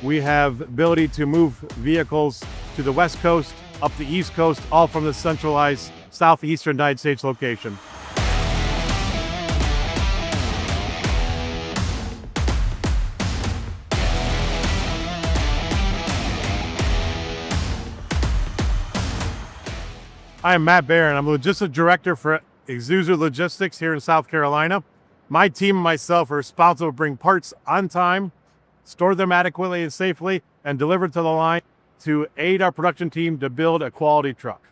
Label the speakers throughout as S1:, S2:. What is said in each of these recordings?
S1: We have ability to move vehicles to the West Coast, up the East Coast, all from the centralized southeastern United States location. I am Matt Barron. I'm Logistics Director for Isuzu Logistics here in South Carolina. My team and myself are responsible for bringing parts on time, store them adequately and safely, and deliver to the line to aid our production team to build a quality truck.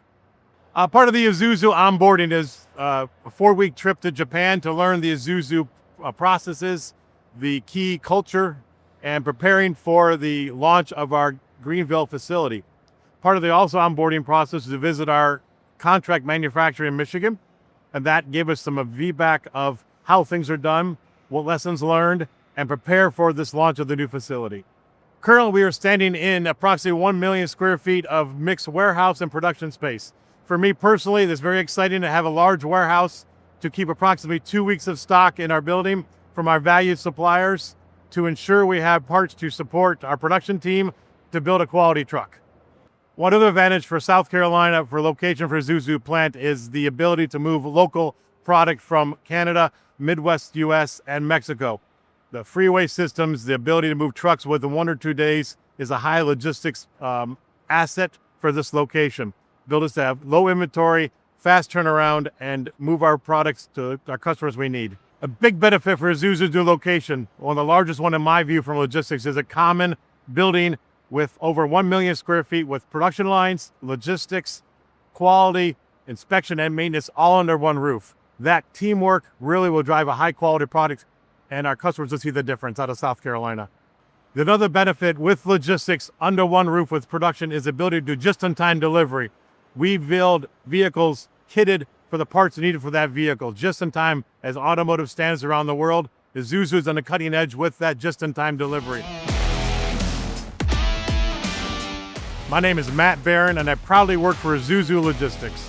S1: Part of the Isuzu onboarding is a 4-week trip to Japan to learn the Isuzu processes, the key culture, and preparing for the launch of our Greenville facility. Part of the also onboarding process is to visit our contract manufacturer in Michigan, and that gave us some feedback of how things are done, what lessons learned, and prepare for this launch of the new facility. Currently, we are standing in approximately 1 million square feet of mixed warehouse and production space. For me personally, it's very exciting to have a large warehouse to keep approximately 2 weeks of stock in our building from our valued suppliers to ensure we have parts to support our production team to build a quality truck. One other advantage for South Carolina for location for Isuzu plant is the ability to move local product from Canada, Midwest US, and Mexico. The freeway systems, the ability to move trucks within 1 or 2 days is a high logistics asset for this location. Build us to have low inventory, fast turnaround, and move our products to our customers we need. A big benefit for Isuzu's new location, one of the largest one in my view from logistics, is a common building with over 1 million square feet with production lines, logistics, quality, inspection, and maintenance all under one roof. That teamwork really will drive a high quality product, and our customers will see the difference out of South Carolina. Another benefit with logistics under one roof with production is the ability to do just-in-time delivery. We build vehicles kitted for the parts needed for that vehicle, just in time as automotive standards around the world. Isuzu is on the cutting edge with that just-in-time delivery. My name is Matt Barron, and I proudly work for Isuzu Logistics.